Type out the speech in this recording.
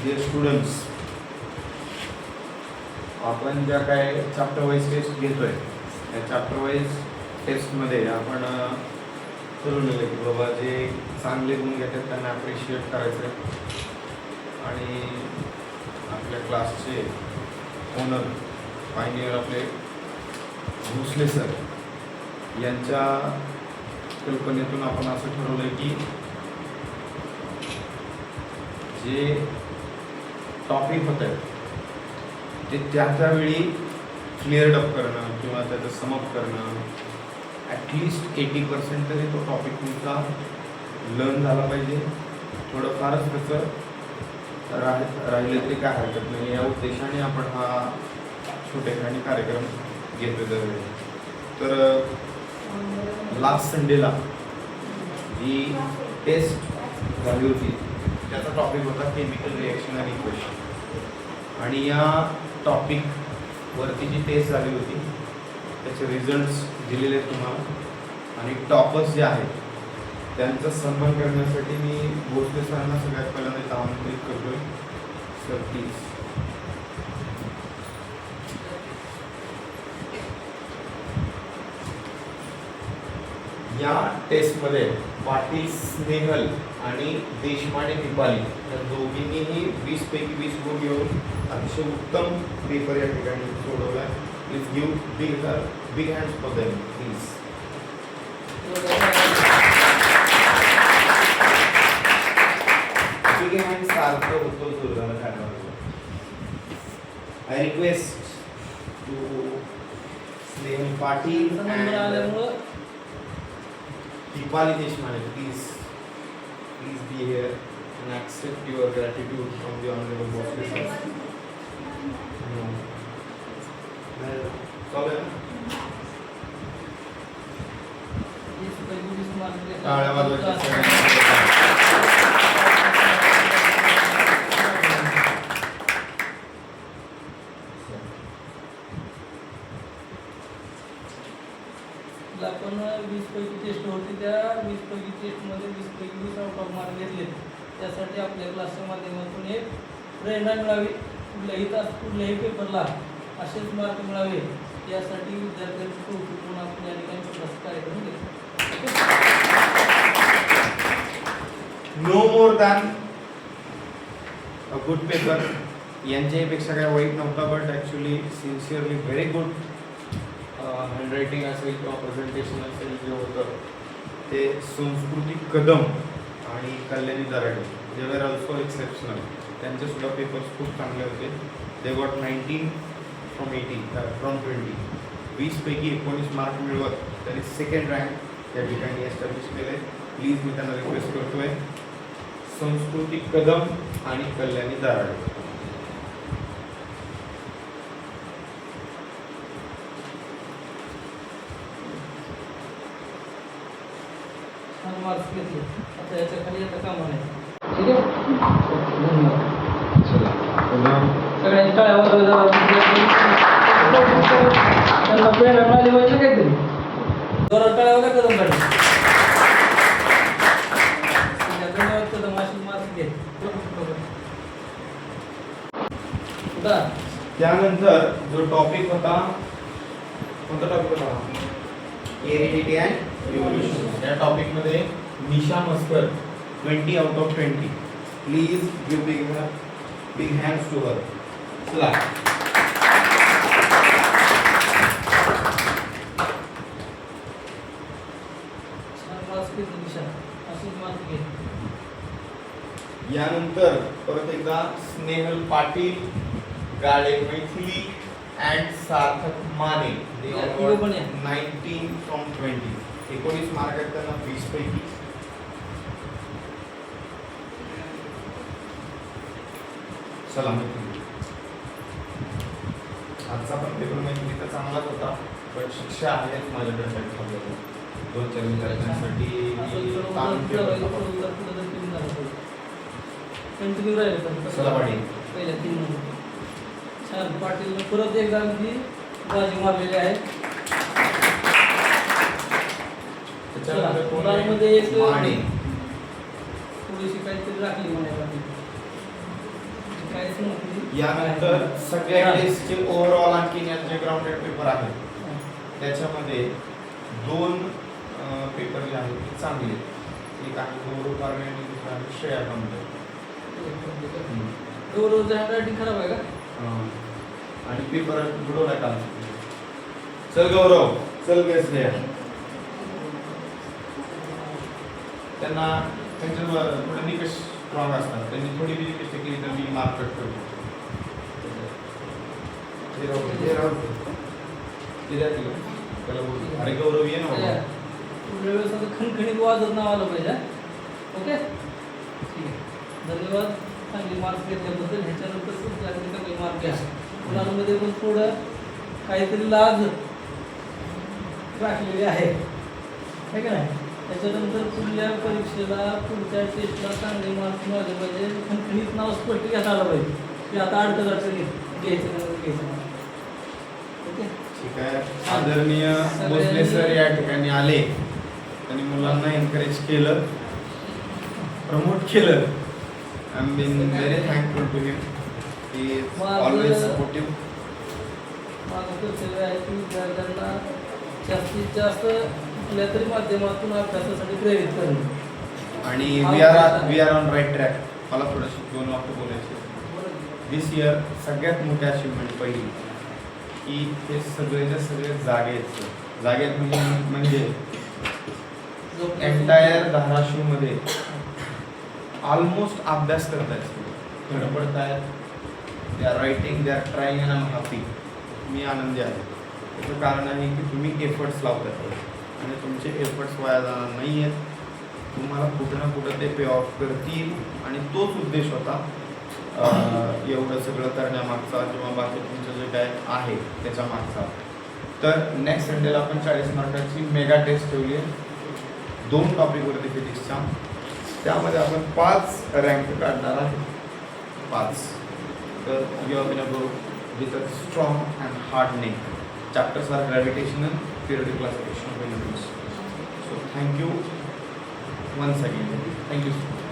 Dear students, आपण ज्या काय चॅप्टर वाईज टेस्ट घेतोय त्या चॅप्टर वाईज टेस्टमध्ये आपण ठरवलेलं की बाबा जे चांगले गुण घेतात त्यांना ॲप्रिशिएट करायचं आहे आणि आपल्या क्लासचे ओनर पायनियर आपले भोसले सर यांच्या कल्पनेतून आपण असं ठरवलं आहे की जे टॉपिक होत आहेत ते त्यावेळी क्लिअर अप करणं किंवा त्याचं समअप करणं, ॲटलिस्ट 80% तरी तो टॉपिक तुमचा लर्न झाला पाहिजे. थोडंफारच त्याचं राहिलं तरी काय हरकत नाही. या उद्देशाने आपण हा छोटेखानी कार्यक्रम घेतोय दरवेळी. तर लास्ट संडेला जी टेस्ट झाली होती त्याचा टॉपिक होता केमिकल रिॲक्शन आणि इक्वेशन, आणि या टॉपिकवरती जी टेस्ट झाली होती त्याचे रिझल्ट्स दिलेले आहेत तुम्हाला. आणि टॉपर्स जे आहेत त्यांचा सन्मान करण्यासाठी मी भोसले सरांना सगळ्यात पहिल्यांदा आमंत्रित करतोय. Sir please. या टेस्टमध्ये पाटील स्नेहल आणि देशपांडे दीपाली या दोघींनीही 20 पैकी 20 गुण घेऊन अतिशय उत्तम पेपर या ठिकाणी सोडवला. Please give big hands for them please. Big hand सारखं होतो जोरदार काढणार. I request to Snehal Patil and Deepali Deshmane, please be here and accept your gratitude from the honorable Bhosle sir. चालेल ना? टाळ्या वाजवायच्या. आपण 20 पैकी टेस्ट होती, त्या 20 पैकी टेस्टमध्ये 20 पैकी 20 आउट ऑफ मार्क घेतले. त्यासाठी आपल्या क्लासच्या माध्यमातून एक प्रेरणा मिळावी, कुठल्याही पेपरला असेच मार्क मिळावे यासाठी विद्यार्थ्यांचं कौतुक म्हणून आपण या ठिकाणी क्लास कार्यक्रम घेतो. No more than a good paper यांच्यापेक्षा काय वाईट नव्हता, but actually sincerely very good handwriting असेल किंवा प्रेझेंटेशन असेल जे होतं ते संस्कृती कदम आणि कल्याणी दराडे जे वेर ऑल्सो एक्सेप्शनल. त्यांचेसुद्धा पेपर्स खूप चांगले होते. They got 19 from 20. 20 पैकी 19 मार्क मिळवत त्यांनी सेकंड रँक या ठिकाणी एस्टॅब्लिश केले. प्लीज मी त्यांना रिक्वेस्ट करतोय, संस्कृती कदम आणि कल्याणी दराडे. मार्क्स घेतले. आता याच्या खाली आता कामा नाही. ठीक आहे, धन्यवाद. सगळ्यांनी टाळ्या वाजवल्या. त्यांना प्रेरणा मिळाली पाहिजे काहीतरी. जोरात टाळ्या वाजवल्या कदम काढले. धन्यवाद कदम. अशी मार्क्स घे. त्यानंतर जो टॉपिक होता, कोणता टॉपिक होता? Aridity and revolution. या टॉपिकमध्ये Nisha Maskar 20 out of 20. Please give big hands to her. चला यानंतर परत एकदा Snehal Patil, Gale Maithili and Sarthak Mane 19 from 20. 19 mark आहेत त्यांना 20 पैकी. चला मैथिली, आजचा पण पेपर मैथिली तर चांगलाच होता, पण शिक्षा आहेत माझ्याकडे ठरलेलं 2-4 विद्यार्थ्यांसाठी. चला पाटील पहिल्या 3 नंबर छान. पाटील परत एकदा ती बाजी मारलेली आहे. त्याच्यामध्ये एक माने थोडीशी काहीतरी राखली म्हणायला. काहीच नव्हती. यानंतर सगळ्या हा. टेस्टचे ओव्हरऑल आणखी यात जे ग्राउंडेड पेपर आहेत त्याच्यामध्ये 2 पेपर जे आहेत ते चांगले. एक आहे गौरव पारवे आणि दुसरा आहे श्रेया कांबळे. गौरवचं हँडरायटिंग खराब आहे का? आणि पेपर बुडवला काल. चल गौरव, चल ग श्रेया. त्यांना त्यांचे थोडे निकष स्ट्रॉंग असतात. त्यांनी थोडी बी निकष केली तर मी मार्क कट करतो. त्याला बोल, अरे गौरव ये ना बाबा. पुढल्या वेळेस आता खणखणीत वाजत नाव आलं पाहिजे. ओके, ठीक आहे. धन्यवाद. चांगली मार्क्स घेतल्याबद्दल. ह्याच्यानंतर खूप जास्त चांगले मार्क घ्या. मुलांमध्ये पण थोडं काहीतरी लाज राखलेली आहे का नाही. त्याच्यानंतर पुढल्या परीक्षेला पुढच्या टेस्टला चांगले मार्क्स मिळाले पाहिजे. खणखणीत नाव स्पष्ट घेता आलं पाहिजे की आता अडचण घ्यायचं. ओके, ठीक आहे. आदरणीय भोसले सर या ठिकाणी आले. त्यांनी मुलांना एनकरेज केलं, प्रमोट केलं. I am been very thankful to him. He is always supportive. माझं कर्तव्य आहे की विद्यार्थ्यांना जास्तीत जास्त कुठल्या तरी माध्यमातून अभ्यासासाठी प्रेरित करणं. आणि we are on right track. मला थोडंशी 2 वाक्य बोलायचे. दिस इयर सगळ्यात मोठी अचिव्हमेंट पहिली की हे सगळेच्या सगळे जागेत म्हणजे एंटायर धाराशिवमध्ये ऑलमोस्ट अभ्यास करतायत, धडपडतायत. They are writing, they are trying and I am happy. मी आनंदी आहे. त्याचं कारण आहे की तुम्ही एफर्ट्स लावतात आणि तुमचे एफर्ट्स वाया जाणार नाही आहेत. तुम्हाला कुठं ना कुठं ते पे ऑफ करतील आणि तोच उद्देश होता एवढं सगळं करण्यामागचा किंवा बाकी तुमचं जे काय आहे त्याच्या मागचा. तर नेक्स्ट संडेला आपण 40 मार्काची मेगा टेस्ट ठेवली आहे 2 टॉपिकवरती फिजिक्सच्या. त्यामध्ये आपण 5 रँक काढणार आहे. 5. तर you are been go with a strong and hard neck. Chapters are gravitational, periodic classification of elements. So thank you once again. Thank you so much.